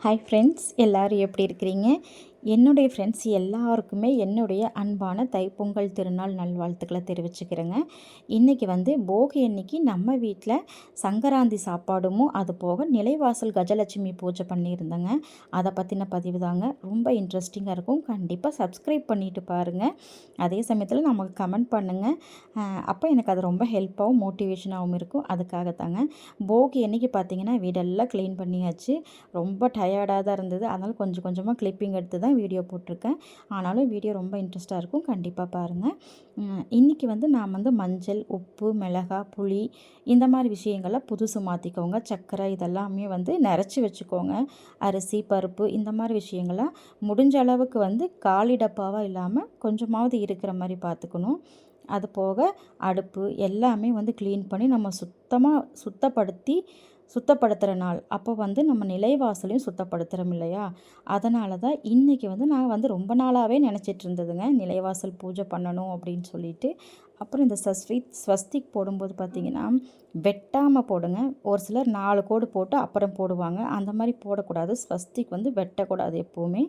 Hi friends, எல்லோரும் எப்படி இருக்கிறீங்க? என்னுடைய ஃப்ரெண்ட்ஸ் எல்லாருக்குமே என்னுடைய அன்பான தைப்பொங்கல் திருநாள் நல்வாழ்த்துக்களை தெரிவிச்சுக்கிறேங்க. இன்றைக்கி போகி அன்னைக்கு நம்ம வீட்டில் சங்கராந்தி சாப்பாடும் அது போக நிலைவாசல் கஜலட்சுமி பூஜை பண்ணியிருந்தேங்க. அதை பற்றின பதிவு தாங்க. ரொம்ப இன்ட்ரெஸ்டிங்காக இருக்கும். கண்டிப்பாக சப்ஸ்கிரைப் பண்ணிவிட்டு பாருங்கள். அதே சமயத்தில் நமக்கு கமெண்ட் பண்ணுங்கள். அப்போ எனக்கு அது ரொம்ப ஹெல்ப்பாகவும் மோட்டிவேஷனாகவும் இருக்கும். அதுக்காக தாங்க. போகி அன்னைக்கு பார்த்திங்கன்னா வீடெல்லாம் க்ளீன் பண்ணியாச்சு. ரொம்ப டயர்டாக தான் இருந்தது. அதனால் கொஞ்சம் கொஞ்சமாக கிளிப்பிங் எடுத்து தான் வீடியோ போட்டிருக்கேன். ஆனாலும் வீடியோ ரொம்ப இன்ட்ரெஸ்ட்டாக இருக்கும். கண்டிப்பாக பாருங்கள். இன்றைக்கி நான் மஞ்சள், உப்பு, மிளகாய், புளி இந்த மாதிரி விஷயங்கள்லாம் புதுசு மாற்றிக்கோங்க. சர்க்கரை இதெல்லாமே நிறச்சி வச்சுக்கோங்க. அரிசி, பருப்பு இந்த மாதிரி விஷயங்கள்லாம் முடிஞ்ச அளவுக்கு காலி டப்பாவாக இல்லாமல் கொஞ்சமாவது இருக்கிற மாதிரி பார்த்துக்கணும். அது போக அடுப்பு எல்லாமே க்ளீன் பண்ணி நம்ம சுத்தப்படுத்துகிற நாள். அப்போ நம்ம நிலைவாசலையும் சுத்தப்படுத்துகிறோம் இல்லையா? அதனால தான் இன்றைக்கி நான் ரொம்ப நாளாகவே நினச்சிட்டு இருந்ததுங்க, நிலைவாசல் பூஜை பண்ணணும் அப்படின்னு சொல்லிட்டு. அப்புறம் இந்த ஸ்வஸ்திக் போடும்போது பார்த்திங்கன்னா வெட்டாமல் போடுங்க. ஒரு சிலர் 4 கோடு போட்டு அப்புறம் போடுவாங்க. அந்த மாதிரி போடக்கூடாது. ஸ்வஸ்திக் வெட்டக்கூடாது. எப்போவுமே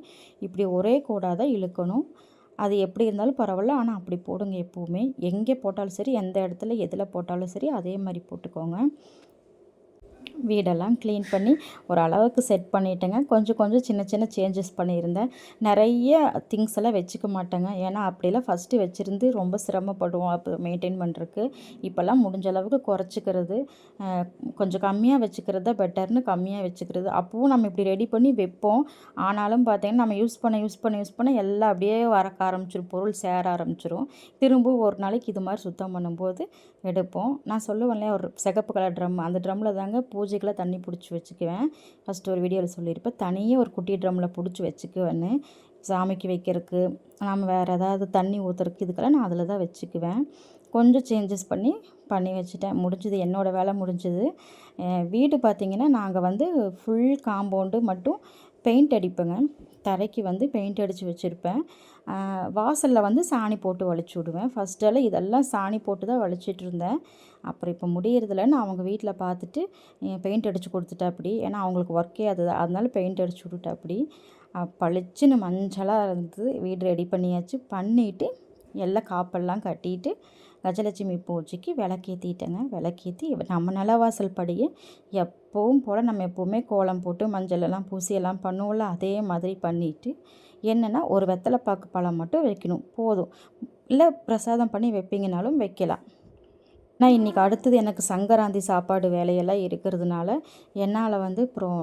இப்படி ஒரே கோடாக தான் இழுக்கணும். அது எப்படி இருந்தாலும் பரவாயில்ல, ஆனால் அப்படி போடுங்க எப்போவுமே. எங்கே போட்டாலும் சரி, எந்த இடத்துல எதில் போட்டாலும் சரி அதே மாதிரி போட்டுக்கோங்க. வீடெல்லாம் க்ளீன் பண்ணி ஒரு அளவுக்கு செட் பண்ணிட்டேங்க. கொஞ்சம் கொஞ்சம் சின்ன சின்ன சேஞ்சஸ் பண்ணியிருந்தேன். நிறைய திங்ஸ் எல்லாம் வச்சுக்க மாட்டேங்க. ஏன்னா அப்படிலாம் ஃபஸ்ட்டு வச்சுருந்து ரொம்ப சிரமப்படுவோம் அப்போ மெயின்டைன் பண்ணுறதுக்கு. இப்போல்லாம் முடிஞ்ச அளவுக்கு குறைச்சிக்கிறது, கொஞ்சம் கம்மியாக வச்சுக்கிறது தான் பெட்டர்னு கம்மியாக வச்சுக்கிறது. அப்போவும் நம்ம இப்படி ரெடி பண்ணி வைப்போம். ஆனாலும் பார்த்தீங்கன்னா நம்ம யூஸ் பண்ண எல்லாம் அப்படியே வரக்க ஆரம்பிச்சிடும், பொருள் சேர ஆரம்பிச்சிடும். திரும்பவும் ஒரு நாளைக்கு இது மாதிரி சுத்தம் பண்ணும்போது எடுப்போம். நான் சொல்லுவேன் இல்லையா, ஒரு சிகப்பு கலர் ட்ரம், அந்த ட்ரம்மில் தாங்க பூஜைக்கெல்லாம் தண்ணி பிடிச்சி வச்சுக்குவேன். ஃபஸ்ட்டு ஒரு வீடியோவில் சொல்லியிருப்பேன். தனியாக ஒரு குட்டி ட்ரம்மில் பிடிச்சி வச்சுக்குவேன்னு. சாமிக்கு வைக்கிறதுக்கு, நம்ம வேறு ஏதாவது தண்ணி ஊற்றுறதுக்கு இதுக்கெல்லாம் நான் அதில் தான் வச்சுக்குவேன். கொஞ்சம் சேஞ்சஸ் பண்ணி வச்சுட்டேன். முடிஞ்சது, என்னோடய வேலை முடிஞ்சது. வீடு பார்த்திங்கன்னா நாங்கள் ஃபுல் காம்பவுண்டு மட்டும் பெயிண்ட் அடிப்பேங்க. தரைக்கு பெயிண்ட் அடித்து வச்சுருப்பேன். வாசலில் சாணி போட்டு வலிச்சு விடுவேன். ஃபஸ்ட்டெல்லாம் இதெல்லாம் சாணி போட்டு தான் வலிச்சிட்டு இருந்தேன். அப்புறம் இப்போ முடியறதில்லன்னு அவங்க வீட்டில் பார்த்துட்டு பெயிண்ட் அடித்து கொடுத்துட்டாப்படி. ஏன்னா அவங்களுக்கு ஒர்க்கே அதுதான், அதனால பெயிண்ட் அடித்து விட்டுட்டாப்படி. பளிச்சுன்னு மஞ்சளாக இருந்தது. வீடு ரெடி பண்ணியாச்சு. பண்ணிவிட்டு எல்லாம் காப்பெல்லாம் கட்டிட்டு கஜலட்சுமி பூஜைக்கு விளக்கேற்றிட்டேங்க. விளக்கேற்றி நம்ம நிலவாசல் படியே எப்பவும் போல் நம்ம எப்போவுமே கோலம் போட்டு மஞ்சள் எல்லாம் பூசி எல்லாம் பண்ணுவோம்ல, அதே மாதிரி பண்ணிவிட்டு என்னென்னா ஒரு வெத்தலை பாக்கு பழம் மட்டும் வைக்கணும், போதும். இல்லை பிரசாதம் பண்ணி வைப்பீங்கனாலும் வைக்கலாம். நான் இன்றைக்கி அடுத்தது எனக்கு சங்கராந்தி சாப்பாடு வேலையெல்லாம் இருக்கிறதுனால என்னால் அப்புறம்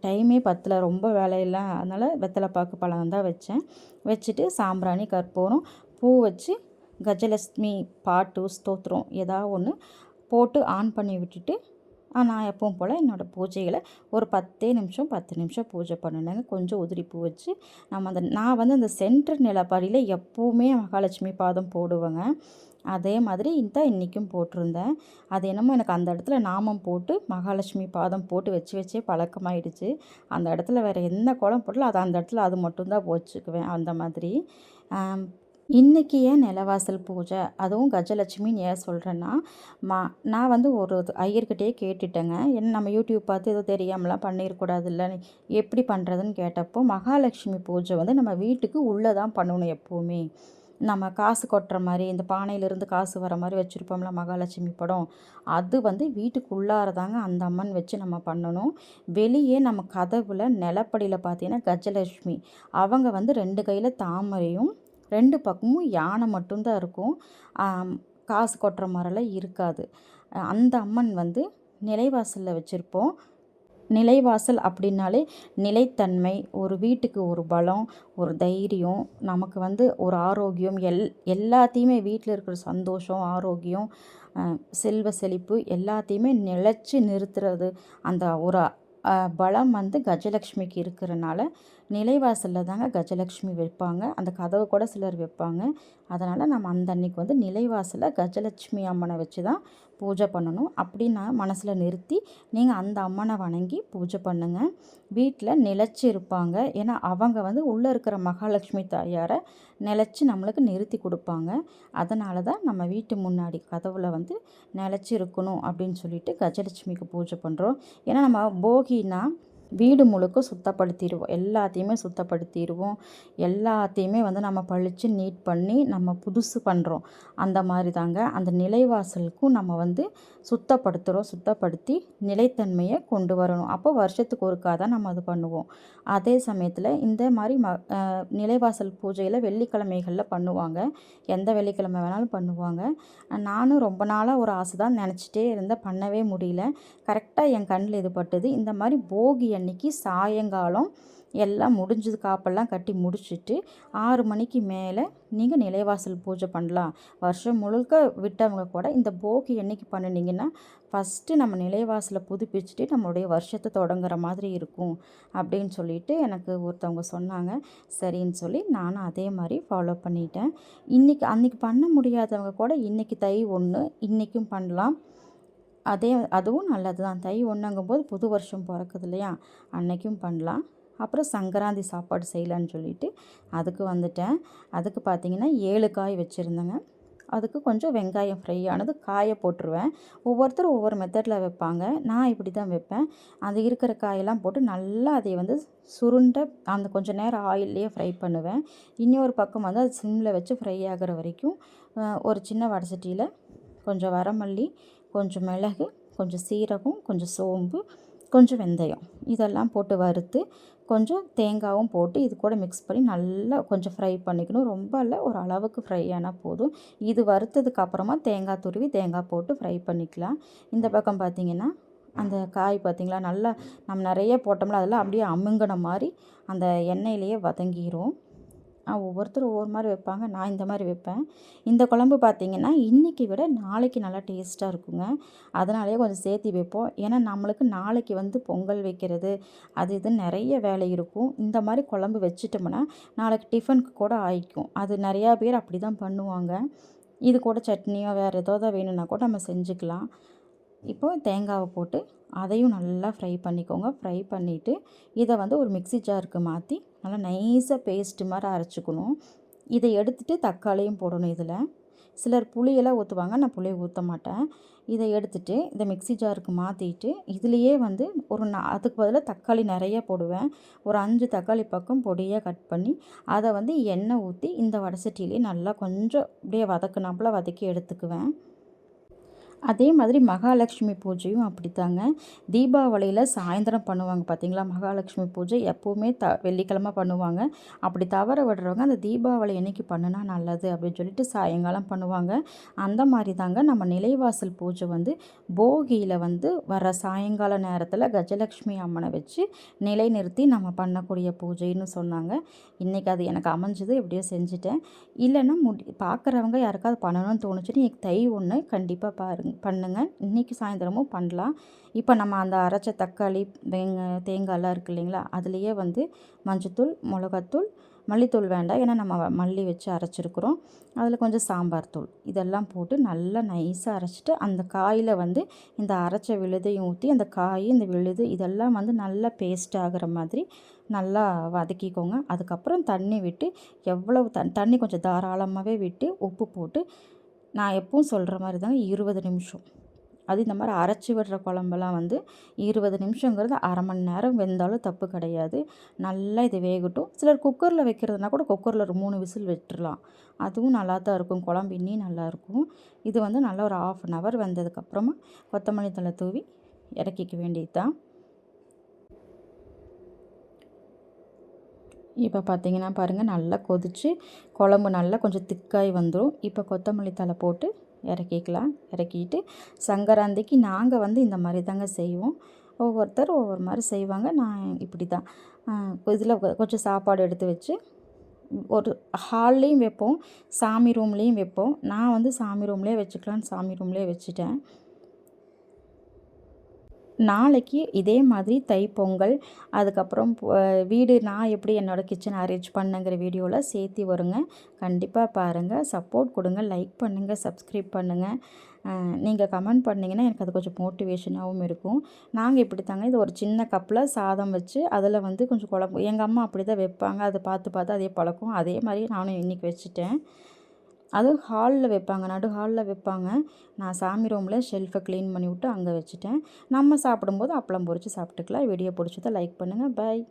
டைமே பத்தல, ரொம்ப வேலையெல்லாம். அதனால் வெத்தலை பாக்கு பழம் தான் வச்சேன். வச்சுட்டு சாம்பிராணி, கற்பூரம், பூ வச்சு கஜலட்சுமி பாட்டு, ஸ்தோத்திரம் ஏதாவது ஒன்று போட்டு ஆன் பண்ணி விட்டுட்டு நான் எப்பவும் போல் என்னோடய பூஜைகளை ஒரு 10 நிமிஷம் பூஜை பண்ணினேங்க. கொஞ்சம் உதிரி பூ வச்சு நான் அந்த சென்டர் நிலப்படியில் எப்போவுமே மகாலட்சுமி பாதம் போடுவேங்க. அதே மாதிரி இன்றைக்கும் போட்டிருந்தேன். அது என்னமோ எனக்கு அந்த இடத்துல நாமம் போட்டு மகாலட்சுமி பாதம் போட்டு வச்சே பழக்கமாயிடுச்சு. அந்த இடத்துல வேறு என்ன கோலம் போட்டாலும் அது அந்த இடத்துல அது மட்டும்தான் வச்சுக்குவேன். அந்த மாதிரி இன்றைக்கி ஏன் நிலவாசல் பூஜை, அதுவும் கஜலட்சுமின்னு ஏன் சொல்கிறேன்னா, நான் ஒரு ஐயர்கிட்டயே கேட்டுட்டேங்க. ஏன்னா நம்ம யூடியூப் பார்த்து ஏதோ தெரியாமலாம் பண்ணிடக்கூடாதுல்ல, எப்படி பண்ணுறதுன்னு கேட்டப்போ, மகாலட்சுமி பூஜை நம்ம வீட்டுக்கு உள்ளே தான் பண்ணணும் எப்போவுமே. நம்ம காசு கொட்டுற மாதிரி, இந்த பானையிலேருந்து காசு வர மாதிரி வச்சுருப்போம்ல மகாலட்சுமி படம், அது வீட்டுக்குள்ளார தாங்க அந்த அம்மன் வச்சு நம்ம பண்ணணும். வெளியே நம்ம கதவில் நிலப்படியில் பார்த்தீங்கன்னா கஜலட்சுமி, அவங்க 2 கையில் தாமரையும் 2 பக்கமும் யானை மட்டும்தான் இருக்கும். காசு கொட்டுற மாதிரிலாம் இருக்காது. அந்த அம்மன் நிலைவாசலில் வச்சுருப்போம். நிலைவாசல் அப்படின்னாலே நிலைத்தன்மை, ஒரு வீட்டுக்கு ஒரு பலம், ஒரு தைரியம், நமக்கு ஒரு ஆரோக்கியம், எல்லாத்தையுமே வீட்டில் இருக்கிற சந்தோஷம், ஆரோக்கியம், செல்வ செழிப்பு எல்லாத்தையுமே நிலைச்சி நிறுத்துறது. அந்த ஒரு பலம் கஜலட்சுமிக்கு இருக்கிறனால நிலைவாசலில் தாங்க கஜலட்சுமி வைப்பாங்க. அந்த கதவு கூட சிலர் வைப்பாங்க. அதனால் நம்ம அந்த அன்னைக்கு நிலைவாசலில் கஜலட்சுமி அம்மனை வச்சு தான் பூஜை பண்ணணும். அப்படின்னு நான் மனசில் நிறுத்தி நீங்கள் அந்த அம்மனை வணங்கி பூஜை பண்ணுங்கள். வீட்டில் நிலைச்சி இருப்பாங்க. ஏன்னா அவங்க உள்ளே இருக்கிற மகாலட்சுமி தாயாரை நிலச்சி நம்மளுக்கு நிறுத்தி கொடுப்பாங்க. அதனால தான் நம்ம வீட்டு முன்னாடி கதவில் நிலச்சி இருக்கணும் அப்படின்னு சொல்லிட்டு கஜலட்சுமிக்கு பூஜை பண்ணுறோம். ஏன்னா நம்ம போகினா வீடு முழுக்க சுத்தப்படுத்திடுவோம். எல்லாத்தையுமே சுத்தப்படுத்திடுவோம். எல்லாத்தையுமே வந்து நம்ம பளிச்சு நீட் பண்ணி நம்ம புதுசு பண்ணுறோம். அந்த மாதிரி தாங்க அந்த நிலைவாசலுக்கும் நம்ம வந்து சுத்தப்படுத்துகிறோம். சுத்தப்படுத்தி நிலைத்தன்மையை கொண்டு வரணும். அப்போ வருஷத்துக்கு ஒருக்கா தான் நம்ம அது பண்ணுவோம். அதே சமயத்தில் இந்த மாதிரி நிலைவாசல் பூஜையில் வெள்ளிக்கிழமைகளில் பண்ணுவாங்க. எந்த வெள்ளிக்கிழமை வேணாலும் பண்ணுவாங்க. நானும் ரொம்ப நாளாக ஒரு ஆசை தான் நினச்சிட்டே இருந்தேன். பண்ணவே முடியல. கரெக்டாக என் கண்ணில் இது பட்டது. இந்த மாதிரி போகி அன்னைக்கு சாயங்காலம் எல்லாம் முடிஞ்சது, காப்பெல்லாம் கட்டி முடிச்சுட்டு 6 மணிக்கு மேலே நீங்கள் நிலைவாசல் பூஜை பண்ணலாம். வருஷம் முழுக்க விட்டவங்க கூட இந்த போகி அன்னைக்கு பண்ணினீங்கன்னா ஃபஸ்ட்டு நம்ம நிலைவாசலை புதுப்பிச்சுட்டு நம்மளுடைய வருஷத்தை தொடங்குற மாதிரி இருக்கும் அப்படின்னு சொல்லிட்டு எனக்கு ஒருத்தவங்க சொன்னாங்க. சரின்னு சொல்லி நானும் அதே மாதிரி ஃபாலோ பண்ணிட்டேன். அன்றைக்கி பண்ண முடியாதவங்க கூட இன்றைக்கி தை 1 இன்றைக்கும் பண்ணலாம். அதுவும் நல்லது தான். தை 1ங்கும்போது புது வருஷம் பிறக்குது இல்லையா, அன்னைக்கும் பண்ணலாம். அப்புறம் சங்கராந்தி சாப்பாடு செய்யலான்னு சொல்லிட்டு அதுக்கு வந்துட்டேன். அதுக்கு பார்த்திங்கன்னா 7 காய் வச்சுருந்தேங்க. அதுக்கு கொஞ்சம் வெங்காயம் ஃப்ரை ஆனது காய போட்டுருவேன். ஒவ்வொருத்தரும் ஒவ்வொரு மெத்தடில் வைப்பாங்க. நான் இப்படி தான் வைப்பேன். அது இருக்கிற காயெல்லாம் போட்டு நல்லா அதை வந்து சுருண்ட அந்த கொஞ்சம் நேரம் ஆயில்லையே ஃப்ரை பண்ணுவேன். இன்னொரு பக்கம் வந்து அது சிம்மில் வச்சு ஃப்ரை ஆகிற வரைக்கும் ஒரு சின்ன வடசட்டியில் கொஞ்சம் வரமல்லி, கொஞ்சம் மிளகு, கொஞ்சம் சீரகம், கொஞ்சம் சோம்பு, கொஞ்சம் வெந்தயம் இதெல்லாம் போட்டு வறுத்து கொஞ்சம் தேங்காயும் போட்டு இது கூட மிக்ஸ் பண்ணி நல்லா கொஞ்சம் ஃப்ரை பண்ணிக்கணும். ரொம்ப இல்லை, ஒரு அளவுக்கு ஃப்ரை ஆனால் போதும். இது வறுத்ததுக்கு அப்புறமா தேங்காய் துருவி தேங்காய் போட்டு ஃப்ரை பண்ணிக்கலாம். இந்த பக்கம் பார்த்திங்கன்னா அந்த காய் பார்த்திங்களா நல்லா நம்ம நிறைய போட்டோம்ல அதெல்லாம் அப்படியே அமுங்கின மாதிரி அந்த எண்ணெயிலேயே வதங்கிரும். ஒவ்வொருத்தரும் ஒவ்வொரு மாதிரி வைப்பாங்க. நான் இந்த மாதிரி வைப்பேன். இந்த குழம்பு பார்த்திங்கன்னா இன்றைக்கி விட நாளைக்கு நல்லா டேஸ்ட்டாக இருக்குங்க. அதனாலேயே கொஞ்சம் சேர்த்து வைப்போம். ஏன்னா நம்மளுக்கு நாளைக்கு வந்து பொங்கல் வைக்கிறது அது இதுன்னு நிறைய வேலை இருக்கும். இந்த மாதிரி குழம்பு வச்சுட்டோம்னா நாளைக்கு டிஃபனுக்கு கூட ஆயிக்கும். அது நிறையா பேர் அப்படி தான் பண்ணுவாங்க. இது கூட சட்னியோ வேறு ஏதாவது வேணும்னா கூட நம்ம செஞ்சுக்கலாம். இப்போது தேங்காவை போட்டு அதையும் நல்லா ஃப்ரை பண்ணிக்கோங்க. ஃப்ரை பண்ணிவிட்டு இதை வந்து ஒரு மிக்ஸி ஜாருக்கு மாற்றி நல்லா நைஸாக பேஸ்ட்டு மாதிரி அரைச்சிக்கணும். இதை எடுத்துகிட்டு தக்காளியும் போடணும் இதில். சிலர் புளியெல்லாம் ஊற்றுவாங்க, நான் புளி ஊற்ற மாட்டேன். இதை எடுத்துகிட்டு இதை மிக்ஸி ஜாருக்கு மாற்றிட்டு இதுலேயே வந்து அதுக்கு பதிலாக தக்காளி நிறைய போடுவேன். ஒரு 5 தக்காளி பக்கம் பொடியாக கட் பண்ணி அதை வந்து எண்ணெய் ஊற்றி இந்த வடசட்டியிலே நல்லா கொஞ்சம் அப்படியே வதக்குனாப்புல வதக்கி எடுத்துக்குவேன். அதே மாதிரி மகாலட்சுமி பூஜையும் அப்படித்தாங்க. தீபாவளியில் சாயந்தரம் பண்ணுவாங்க பார்த்தீங்களா, மகாலட்சுமி பூஜை எப்போவுமே வெள்ளிக்கிழமை பண்ணுவாங்க. அப்படி தவற விடுறவங்க அந்த தீபாவளி அன்னைக்கு பண்ணுனா நல்லது அப்படின்னு சொல்லிட்டு சாயங்காலம் பண்ணுவாங்க. அந்த மாதிரி தாங்க நம்ம நிலைவாசல் பூஜை வந்து போகியில் வந்து வர சாயங்கால நேரத்தில் கஜலட்சுமி அம்மனை வச்சு நிலைநிறுத்தி நம்ம பண்ணக்கூடிய பூஜைன்னு சொன்னாங்க. இன்றைக்கி அது எனக்கு அமைஞ்சது, எப்படியோ செஞ்சுட்டேன். இல்லைன்னா பார்க்குறவங்க யாருக்காவது பண்ணணும்னு தோணுச்சுன்னு இன்னைக்கு தை 1 கண்டிப்பாக பண்ணுங்க. இன்றைக்கி சாயந்தரமும் பண்ணலாம். இப்போ நம்ம அந்த அரைச்ச தக்காளி தேங்காயெல்லாம் இருக்குது இல்லைங்களா, அதுலேயே வந்து மஞ்சத்தூள், மிளகாத்தூள், மல்லித்தூள் வேண்டாம் ஏன்னா நம்ம மல்லி வச்சு அரைச்சிருக்கிறோம். அதில் கொஞ்சம் சாம்பார் தூள் இதெல்லாம் போட்டு நல்லா நைஸாக அரைச்சிட்டு அந்த காயில் வந்து இந்த அரைச்ச விழுதையும் ஊற்றி அந்த காய் இந்த விழுது இதெல்லாம் வந்து நல்லா பேஸ்ட் ஆகிற மாதிரி நல்லா வதக்கிக்கோங்க. அதுக்கப்புறம் தண்ணி விட்டு எவ்வளவு தண்ணி கொஞ்சம் தாராளமாகவே விட்டு உப்பு போட்டு நான் எப்பவும் சொல்கிற மாதிரி தாங்க 20 நிமிஷம். அது இந்த மாதிரி அரைச்சி விடுற குழம்பெல்லாம் வந்து 20 நிமிஷங்கிறது அரை மணி நேரம் வெந்தாலும் தப்பு கிடையாது. நல்லா இது வேகட்டும். சிலர் குக்கரில் வைக்கிறதுனா கூட குக்கரில் ஒரு 3 விசில் விட்டுறலாம். அதுவும் நல்லா தான் இருக்கும். குழம்பு இன்னும் நல்லாயிருக்கும். இது வந்து நல்லா ஒரு 1/2 hour வெந்ததுக்கப்புறமா கொத்தமல்லி தழை தூவி இறக்கிக்க வேண்டியது தான். இப்போ பார்த்தீங்கன்னா பாருங்கள், நல்லா கொதித்து குழம்பு நல்லா கொஞ்சம் திக்காய் வந்துடும். இப்போ கொத்தமல்லி தழை போட்டு இறக்கிக்கலாம். இறக்கிட்டு சங்கராந்திக்கு நாங்கள் வந்து இந்த மாதிரி தாங்க செய்வோம். ஒவ்வொருத்தர் ஒவ்வொரு மாதிரி செய்வாங்க. நான் இப்படி தான் இதில் கொஞ்சம் சாப்பாடு எடுத்து வச்சு ஒரு ஹால்லேயும் வைப்போம், சாமி ரூம்லேயும் வைப்போம். நான் வந்து சாமி ரூம்லேயே வச்சுக்கலான்னு சாமி ரூம்லேயே வச்சுட்டேன். நாளைக்கு இதே மாதிரி தைப்பொங்கல், அதுக்கப்புறம் வீடு நான் எப்படி என்னோடய கிச்சன் அரேஞ்ச் பண்ணேங்கிற வீடியோவில் சேர்த்து வருங்க. கண்டிப்பாக பாருங்கள், சப்போர்ட் கொடுங்க, லைக் பண்ணுங்கள், சப்ஸ்கிரைப் பண்ணுங்கள். நீங்கள் கமெண்ட் பண்ணிங்கன்னா எனக்கு அது கொஞ்சம் மோட்டிவேஷனாகவும் இருக்கும். நாங்கள் இப்படி தாங்க, இது ஒரு சின்ன கப்பில் சாதம் வச்சு அதில் வந்து கொஞ்சம் குழம்பு எங்கள் அம்மா அப்படி தான் வைப்பாங்க. அதை பார்த்து பார்த்து அதே பழக்கம். அதே மாதிரி நானும் இன்றைக்கி வச்சுட்டேன். அதுவும் ஹாலில் வைப்பாங்க, நடு ஹாலில் வைப்பாங்க. நான் சாமி ரூமில் ஷெல்ஃபை க்ளீன் பண்ணிவிட்டு அங்கே வச்சுட்டேன். நம்ம சாப்பிடும்போது அப்பளம் பொரித்து சாப்பிட்டுக்கலாம். வீடியோ பிடிச்சதை லைக் பண்ணுங்கள். பாய்.